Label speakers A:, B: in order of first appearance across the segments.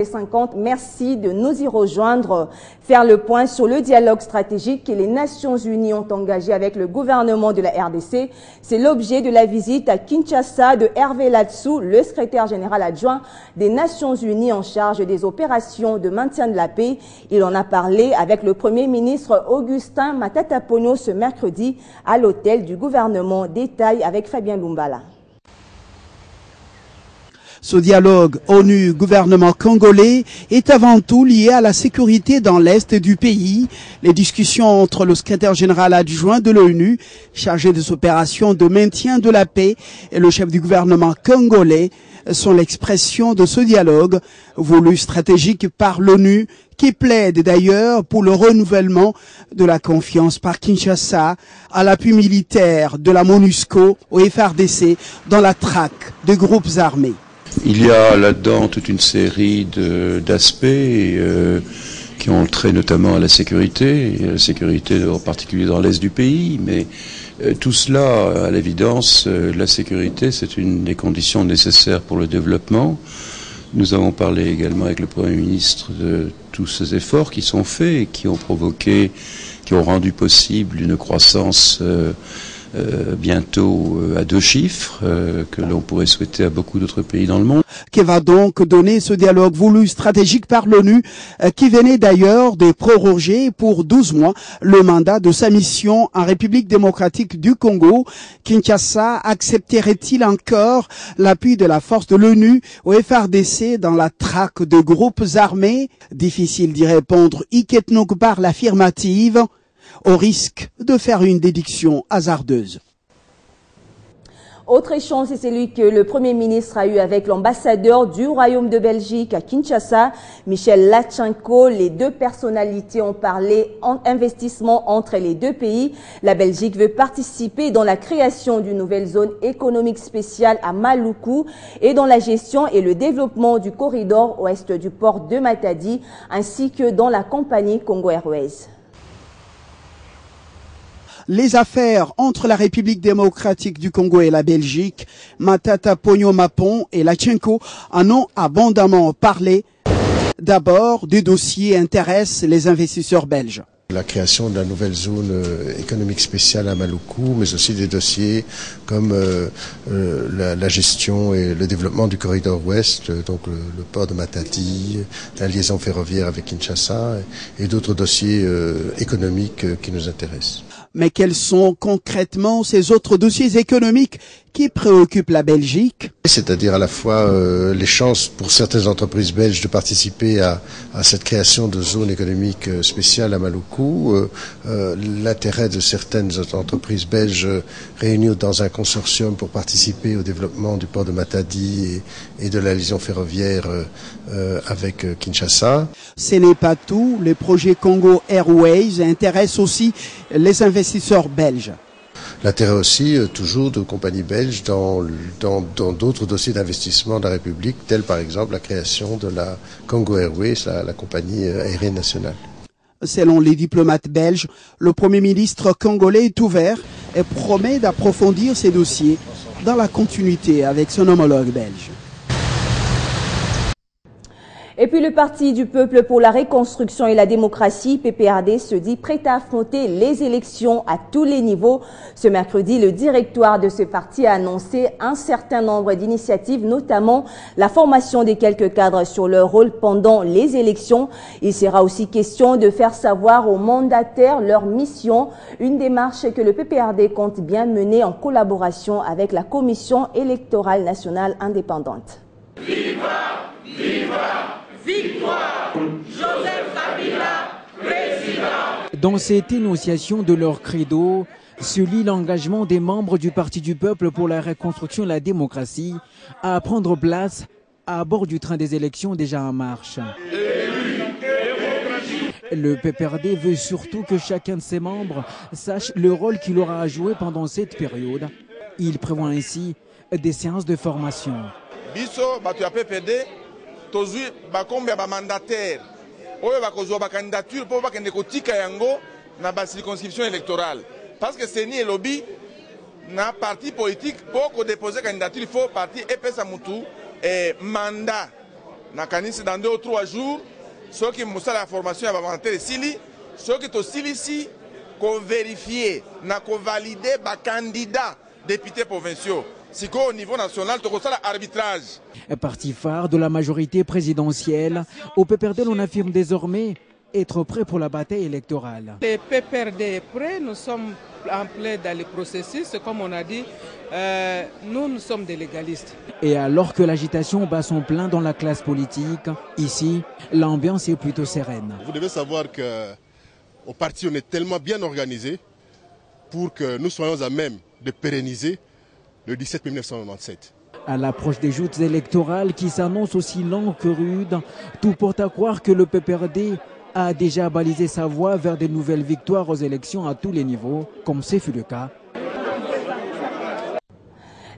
A: 50. Merci de nous y rejoindre, faire le point sur le dialogue stratégique que les Nations Unies ont engagé avec le gouvernement de la RDC. C'est l'objet de la visite à Kinshasa de Hervé Latsou, le secrétaire général adjoint des Nations Unies en charge des opérations de maintien de la paix. Il en a parlé avec le Premier ministre Augustin Matata Ponyo ce mercredi à l'hôtel du gouvernement. Détail avec Fabien Lumbala.
B: Ce dialogue ONU-gouvernement congolais est avant tout lié à la sécurité dans l'est du pays. Les discussions entre le secrétaire général adjoint de l'ONU, chargé des opérations de maintien de la paix, et le chef du gouvernement congolais sont l'expression de ce dialogue voulu stratégique par l'ONU, qui plaide d'ailleurs pour le renouvellement de la confiance par Kinshasa à l'appui militaire de la MONUSCO au FARDC dans la traque de groupes armés.
C: Il y a là-dedans toute une série d'aspects qui ont trait notamment à la sécurité en particulier dans l'est du pays, mais tout cela, à l'évidence, la sécurité, c'est une des conditions nécessaires pour le développement. Nous avons parlé également avec le Premier ministre de tous ces efforts qui sont faits et qui ont rendu possible une croissance bientôt à 2 chiffres que l'on pourrait souhaiter à beaucoup d'autres pays dans le monde.
B: Qui va donc donner ce dialogue voulu stratégique par l'ONU, qui venait d'ailleurs de proroger pour 12 mois le mandat de sa mission en République démocratique du Congo. Kinshasa accepterait-il encore l'appui de la force de l'ONU au FARDC dans la traque de groupes armés? Difficile d'y répondre, Iketnouk par l'affirmative, au risque de faire une déduction hasardeuse.
A: Autre échange, c'est celui que le Premier ministre a eu avec l'ambassadeur du Royaume de Belgique à Kinshasa, Michel Lachenko. Les deux personnalités ont parlé investissement entre les deux pays. La Belgique veut participer dans la création d'une nouvelle zone économique spéciale à Maluku et dans la gestion et le développement du corridor ouest du port de Matadi, ainsi que dans la compagnie Congo Airways.
B: Les affaires entre la République démocratique du Congo et la Belgique, Matata Ponyo Mapon et Lachenko en ont abondamment parlé. D'abord, deux dossiers intéressent les investisseurs belges.
D: La création de la nouvelle zone économique spéciale à Maluku, mais aussi des dossiers comme la gestion et le développement du corridor ouest, donc le port de Matadi, la liaison ferroviaire avec Kinshasa et d'autres dossiers économiques qui nous intéressent.
B: Mais quels sont concrètement ces autres dossiers économiques qui préoccupent la Belgique?
D: C'est-à-dire à la fois les chances pour certaines entreprises belges de participer à cette création de zone économique spéciale à Maluku, l'intérêt de certaines entreprises belges réunies dans un consortium pour participer au développement du port de Matadi et de la liaison ferroviaire avec Kinshasa.
B: Ce n'est pas tout, le projet Congo Airways intéresse aussi les investisseurs belges.
D: L'intérêt aussi, toujours, de compagnies belges dans d'autres dossiers d'investissement de la République, tels par exemple la création de la Congo Airways, la compagnie aérienne nationale.
B: Selon les diplomates belges, le Premier ministre congolais est ouvert et promet d'approfondir ces dossiers dans la continuité avec son homologue belge.
A: Et puis le Parti du peuple pour la reconstruction et la démocratie, PPRD, se dit prêt à affronter les élections à tous les niveaux. Ce mercredi, le directoire de ce parti a annoncé un certain nombre d'initiatives, notamment la formation des quelques cadres sur leur rôle pendant les élections. Il sera aussi question de faire savoir aux mandataires leur mission, une démarche que le PPRD compte bien mener en collaboration avec la Commission électorale nationale indépendante.
E: Viva! Viva! Victoire! Joseph Kabila, président!
F: Dans cette énonciation de leur credo se lit l'engagement des membres du Parti du peuple pour la reconstruction et la démocratie à prendre place à bord du train des élections déjà en marche. Le PPRD veut surtout que chacun de ses membres sache le rôle qu'il aura à jouer pendant cette période. Il prévoit ainsi des séances de formation.
G: tozui bakombe ba mandataire oyo bakozwa ba candidature pour bakende kotika yango na ba circonscription électorale parce que c'est ni le lobby na parti politique pour ko déposer candidature il faut parti epesa mutu mandat nakanisi dans 2 ou 3 jours ceux qui m'ont la formation à inventer Sili, ceux qui ont Sili ici, qu'on vérifie, qu'on valide les candidats députés provinciaux. Si au niveau national, tu as l'arbitrage.
F: Parti phare de la majorité présidentielle, au PPRD, l'on affirme désormais être prêt pour la bataille électorale.
H: Le PPRD est prêt, nous sommes en plein dans le processus, comme on a dit, nous sommes des légalistes.
F: Et alors que l'agitation bat son plein dans la classe politique, ici, l'ambiance est plutôt sereine.
I: Vous devez savoir qu'au parti, on est tellement bien organisé pour que nous soyons à même de pérenniser le 17 1997.
F: À l'approche des joutes électorales qui s'annoncent aussi longues que rudes, tout porte à croire que le PPRD a déjà balisé sa voie vers de nouvelles victoires aux élections à tous les niveaux, comme ce fut le cas.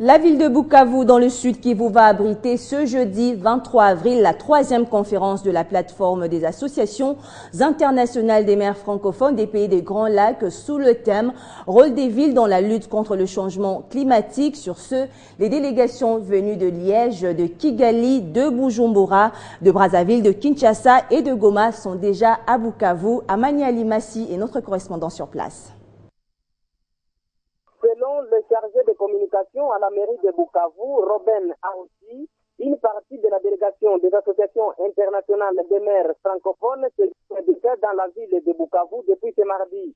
A: La ville de Bukavu, dans le sud Kivu, va abriter ce jeudi 23 avril la 3e conférence de la plateforme des associations internationales des maires francophones des pays des Grands Lacs sous le thème « Rôle des villes dans la lutte contre le changement climatique ». Sur ce, les délégations venues de Liège, de Kigali, de Bujumbura, de Brazzaville, de Kinshasa et de Goma sont déjà à Bukavu. Amani Alimassi est notre correspondant sur place.
J: Selon le chargé de communication à la mairie de Bukavu, Robin Aouti, une partie de la délégation des associations internationales des maires francophones se déplace dans la ville de Bukavu depuis ce mardi.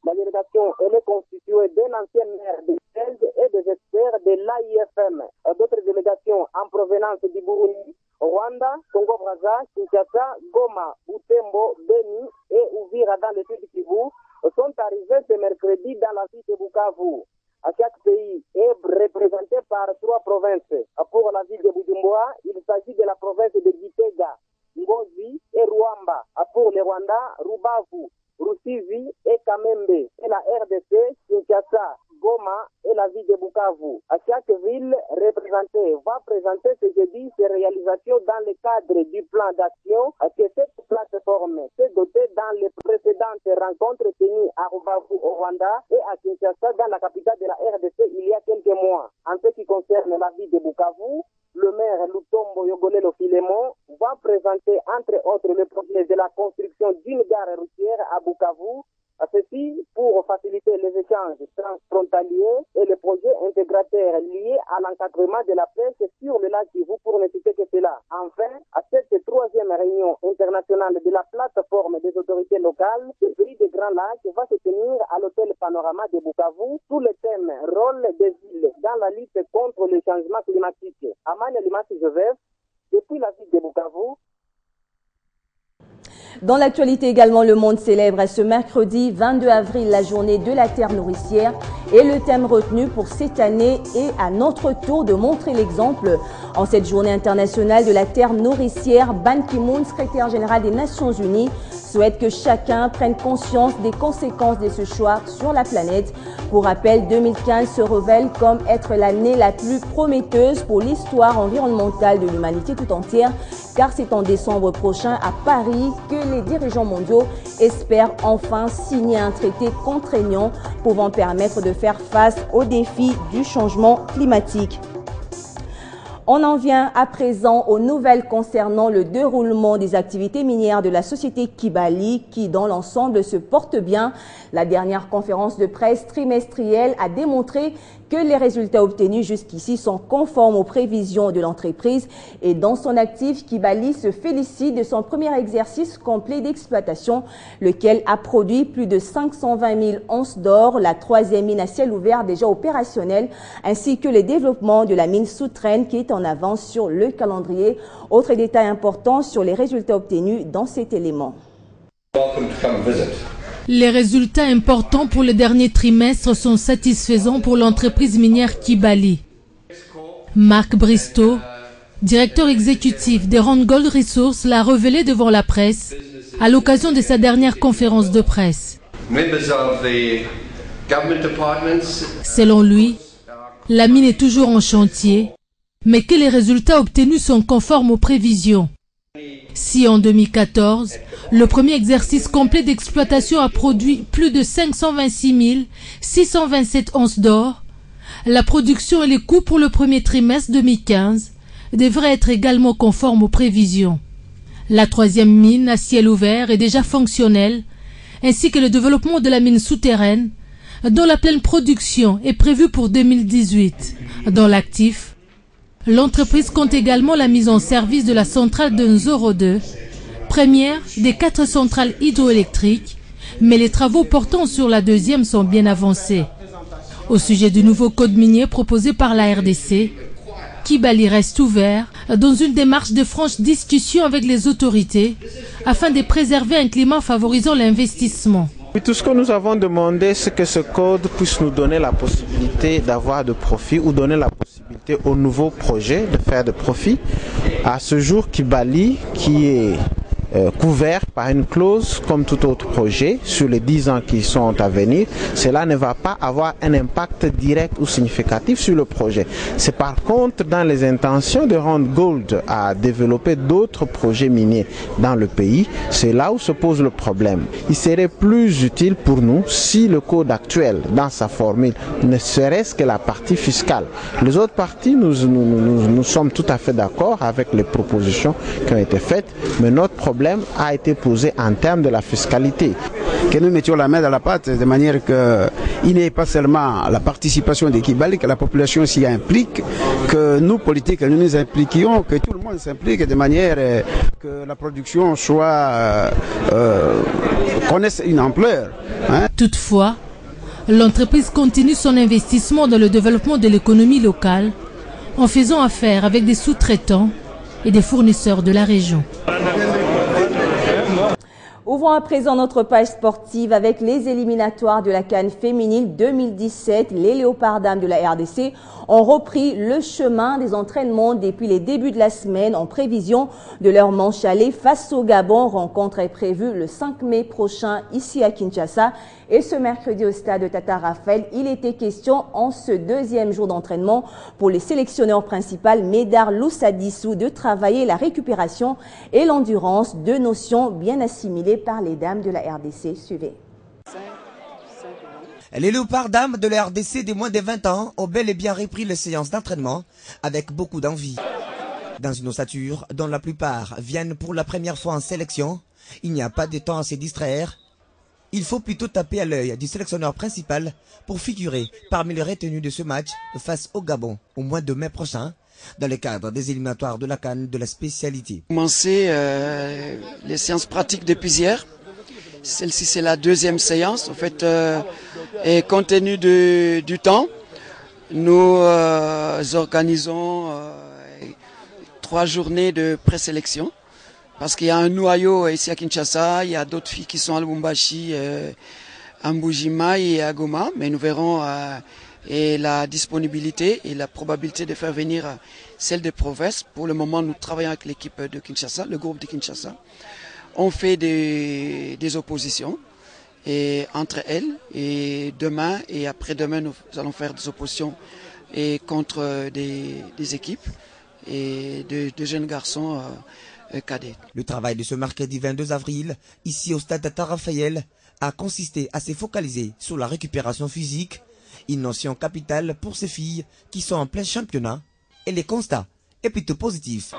J: La délégation est constituée d'un ancien maire de Liège et des experts de l'AIFM. D'autres délégations en provenance du Burundi, Rwanda, Congo-Brazza, Kinshasa, Goma, Butembo, Beni et Uvira dans le sud Kivu sont arrivés ce mercredi dans la ville de Bukavu. À chaque pays est représenté par 3 provinces. Pour la ville de Bujumbura, il s'agit de la province de Gitega, Ngozi et Ruamba. Pour le Rwanda, Rubavu, Rusizi et Kamembe. Et la RDC, Kinshasa, Goma et la ville de Bukavu. À chaque ville représentée va présenter ce jeudi ses réalisations dans le cadre du plan d'action que cette plateforme s'est dotée dans les précédentes rencontres tenues à Rubavu au Rwanda et à Kinshasa dans la capitale de la RDC il y a quelques mois. En ce qui concerne la ville de Bukavu, le maire Lutombo Yogolelo Filemon va présenter entre autres le projet de la construction d'une gare routière à Bukavu. Ceci pour faciliter les échanges transfrontaliers et les projets intégrateurs liés à l'encadrement de la pêche sur le lac Kivu, pour ne citer que cela. Enfin, à cette 3e réunion internationale de la plateforme des autorités locales, le pays des Grands Lacs va se tenir à l'hôtel Panorama de Bukavu sous le thème « Rôle des villes dans la lutte contre le changement climatique ». Amani Alimasi Joseph, depuis la ville de Bukavu.
A: Dans l'actualité également, le monde célèbre ce mercredi 22 avril la journée de la terre nourricière et le thème retenu pour cette année est à notre tour de montrer l'exemple. En cette journée internationale de la terre nourricière, Ban Ki-moon, secrétaire général des Nations Unies, souhaite que chacun prenne conscience des conséquences de ce choix sur la planète. Pour rappel, 2015 se révèle comme être l'année la plus prometteuse pour l'histoire environnementale de l'humanité tout entière, car c'est en décembre prochain à Paris que les dirigeants mondiaux espèrent enfin signer un traité contraignant pouvant permettre de faire face aux défis du changement climatique. On en vient à présent aux nouvelles concernant le déroulement des activités minières de la société Kibali qui, dans l'ensemble, se porte bien. La dernière conférence de presse trimestrielle a démontré que les résultats obtenus jusqu'ici sont conformes aux prévisions de l'entreprise et dans son actif, Kibali se félicite de son premier exercice complet d'exploitation, lequel a produit plus de 520 000 onces d'or, la 3e mine à ciel ouvert déjà opérationnelle, ainsi que le développement de la mine souterraine qui est en avance sur le calendrier. Autre détail important sur les résultats obtenus dans cet élément.
K: Les résultats importants pour le dernier trimestre sont satisfaisants pour l'entreprise minière Kibali. Marc Bristow, directeur exécutif des Randgold Resources, l'a révélé devant la presse à l'occasion de sa dernière conférence de presse. Selon lui, la mine est toujours en chantier, mais que les résultats obtenus sont conformes aux prévisions. Si en 2014, le premier exercice complet d'exploitation a produit plus de 526 627 onces d'or, la production et les coûts pour le premier trimestre 2015 devrait être également conforme aux prévisions. La troisième mine à ciel ouvert est déjà fonctionnelle, ainsi que le développement de la mine souterraine, dont la pleine production est prévue pour 2018. Dans l'actif, l'entreprise compte également la mise en service de la centrale de Nzoro 2, première des 4 centrales hydroélectriques, mais les travaux portant sur la deuxième sont bien avancés. Au sujet du nouveau code minier proposé par la RDC, Kibali reste ouvert dans une démarche de franche discussion avec les autorités afin de préserver un climat favorisant l'investissement.
L: Tout ce que nous avons demandé, c'est que ce code puisse nous donner la possibilité d'avoir de profit ou donner la possibilité aux nouveaux projets de faire de profit. À ce jour, Kibali, qui est couvert par une clause comme tout autre projet sur les 10 ans qui sont à venir, cela ne va pas avoir un impact direct ou significatif sur le projet. C'est par contre dans les intentions de Randgold à développer d'autres projets miniers dans le pays, c'est là où se pose le problème. Il serait plus utile pour nous si le code actuel, dans sa formule, ne serait-ce que la partie fiscale. Les autres parties, nous sommes tout à fait d'accord avec les propositions qui ont été faites, mais notre problème a été posé en termes de la fiscalité.
M: Que nous mettions la main dans la pâte de manière qu'il n'y ait pas seulement la participation des Kibali, que la population s'y implique, que nous, politiques, nous nous impliquions, que tout le monde s'implique de manière que la production connaisse une ampleur.
K: Toutefois, l'entreprise continue son investissement dans le développement de l'économie locale en faisant affaire avec des sous-traitants et des fournisseurs de la région.
A: Ouvrons à présent notre page sportive avec les éliminatoires de la CAN féminine 2017. Les Léopards dames de la RDC ont repris le chemin des entraînements depuis les débuts de la semaine en prévision de leur manche aller face au Gabon. Rencontre est prévue le 5 mai prochain ici à Kinshasa. Et ce mercredi au stade Tata Raphaël, il était question en ce deuxième jour d'entraînement pour les sélectionneurs principaux Médard Loussadissou de travailler la récupération et l'endurance, deux notions bien assimilées par les dames de la RDC. Suivez.
N: Les Léopards dames de la RDC des moins de 20 ans ont bel et bien repris les séances d'entraînement avec beaucoup d'envie. Dans une ossature dont la plupart viennent pour la première fois en sélection, il n'y a pas de temps à se distraire. Il faut plutôt taper à l'œil du sélectionneur principal pour figurer parmi les retenus de ce match face au Gabon au mois de mai prochain dans le cadre des éliminatoires de la CAN de la spécialité.
O: Commencer les séances pratiques depuis hier. Celle-ci c'est la deuxième séance. En fait, et compte tenu du temps, nous organisons 3 journées de présélection. Parce qu'il y a un noyau ici à Kinshasa, il y a d'autres filles qui sont à Lubumbashi, à Mbujima et à Goma, mais nous verrons et la disponibilité et la probabilité de faire venir celles de province. Pour le moment, nous travaillons avec l'équipe de Kinshasa, le groupe de Kinshasa. On fait des oppositions et entre elles, et demain et après-demain, nous allons faire des oppositions et contre des équipes et de jeunes garçons cadets.
N: Le travail de ce mercredi 22 avril, ici au stade Tata Raphaël, a consisté à se focaliser sur la récupération physique, une notion capitale pour ces filles qui sont en plein championnat, et les constats est plutôt positif.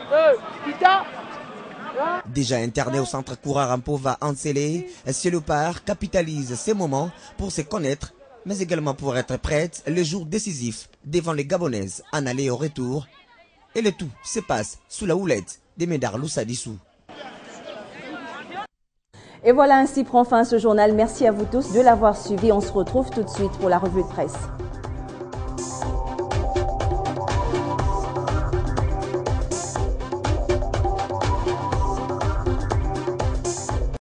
N: Déjà interné au centre Kourarampo-Va Ansele, ces léopards capitalisent ces moments pour se connaître, mais également pour être prêtes le jour décisif devant les Gabonaises en aller et au retour. Et le tout se passe sous la houlette des Médard Loussadissou.
A: Et voilà, ainsi prend fin ce journal. Merci à vous tous de l'avoir suivi. On se retrouve tout de suite pour la revue de presse.